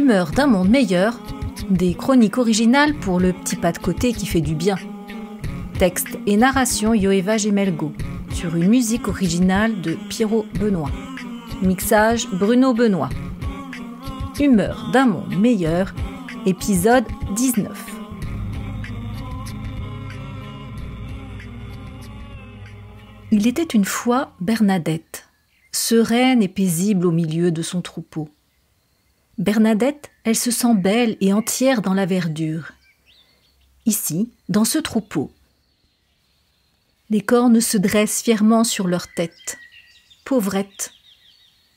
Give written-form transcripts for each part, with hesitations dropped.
Humeur d'un monde meilleur, des chroniques originales pour le petit pas de côté qui fait du bien. Texte et narration Yoeva Gemelgo, sur une musique originale de Pierrot Benoît. Mixage Bruno Benoît. Humeur d'un monde meilleur, épisode 19. Il était une fois Bernadette, sereine et paisible au milieu de son troupeau. Bernadette, elle se sent belle et entière dans la verdure. Ici, dans ce troupeau, les cornes se dressent fièrement sur leur tête. Pauvrettes.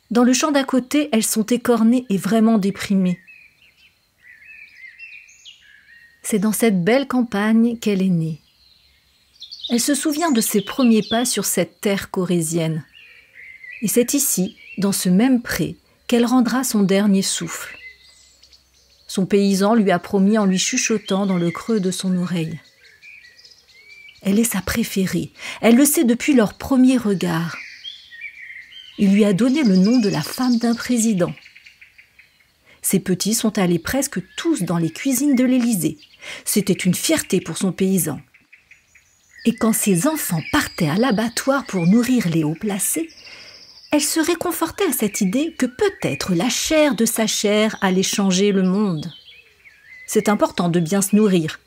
Dans le champ d'à côté, elles sont écornées et vraiment déprimées. C'est dans cette belle campagne qu'elle est née. Elle se souvient de ses premiers pas sur cette terre corésienne. Et c'est ici, dans ce même pré, qu'elle rendra son dernier souffle. Son paysan lui a promis en lui chuchotant dans le creux de son oreille. Elle est sa préférée, elle le sait depuis leur premier regard. Il lui a donné le nom de la femme d'un président. Ses petits sont allés presque tous dans les cuisines de l'Élysée. C'était une fierté pour son paysan. Et quand ses enfants partaient à l'abattoir pour nourrir les hauts placés, elle se réconfortait à cette idée que peut-être la chair de sa chair allait changer le monde. C'est important de bien se nourrir.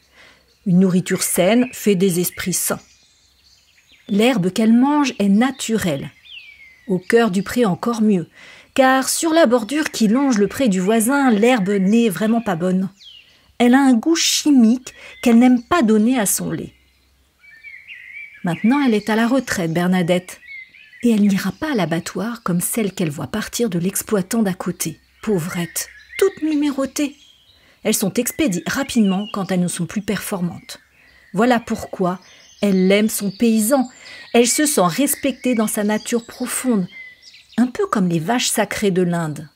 Une nourriture saine fait des esprits sains. L'herbe qu'elle mange est naturelle. Au cœur du pré encore mieux, car sur la bordure qui longe le pré du voisin, l'herbe n'est vraiment pas bonne. Elle a un goût chimique qu'elle n'aime pas donner à son lait. Maintenant, elle est à la retraite, Bernadette. Et elle n'ira pas à l'abattoir comme celle qu'elle voit partir de l'exploitant d'à côté. Pauvrettes, toutes numérotées. Elles sont expédiées rapidement quand elles ne sont plus performantes. Voilà pourquoi elle aime son paysan. Elle se sent respectée dans sa nature profonde, un peu comme les vaches sacrées de l'Inde.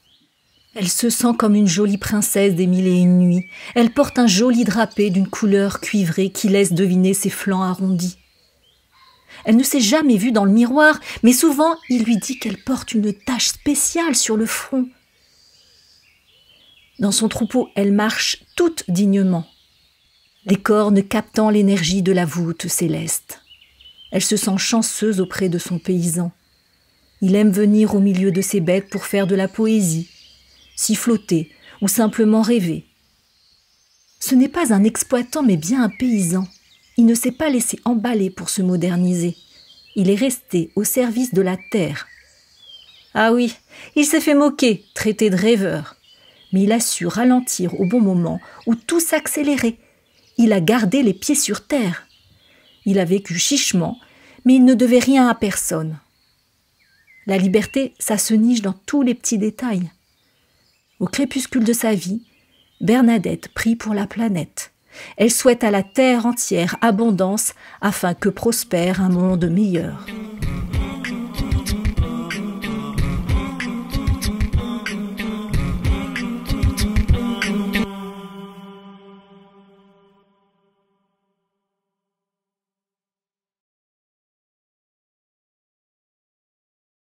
Elle se sent comme une jolie princesse des 1001 nuits. Elle porte un joli drapé d'une couleur cuivrée qui laisse deviner ses flancs arrondis. Elle ne s'est jamais vue dans le miroir, mais souvent il lui dit qu'elle porte une tache spéciale sur le front. Dans son troupeau, elle marche toute dignement, les cornes captant l'énergie de la voûte céleste. Elle se sent chanceuse auprès de son paysan. Il aime venir au milieu de ses bêtes pour faire de la poésie, siffloter ou simplement rêver. Ce n'est pas un exploitant mais bien un paysan. Il ne s'est pas laissé emballer pour se moderniser. Il est resté au service de la terre. Ah oui, il s'est fait moquer, traité de rêveur. Mais il a su ralentir au bon moment où tout s'accélérait. Il a gardé les pieds sur terre. Il a vécu chichement, mais il ne devait rien à personne. La liberté, ça se niche dans tous les petits détails. Au crépuscule de sa vie, Bernadette prie pour la planète. Elle souhaite à la terre entière abondance afin que prospère un monde meilleur.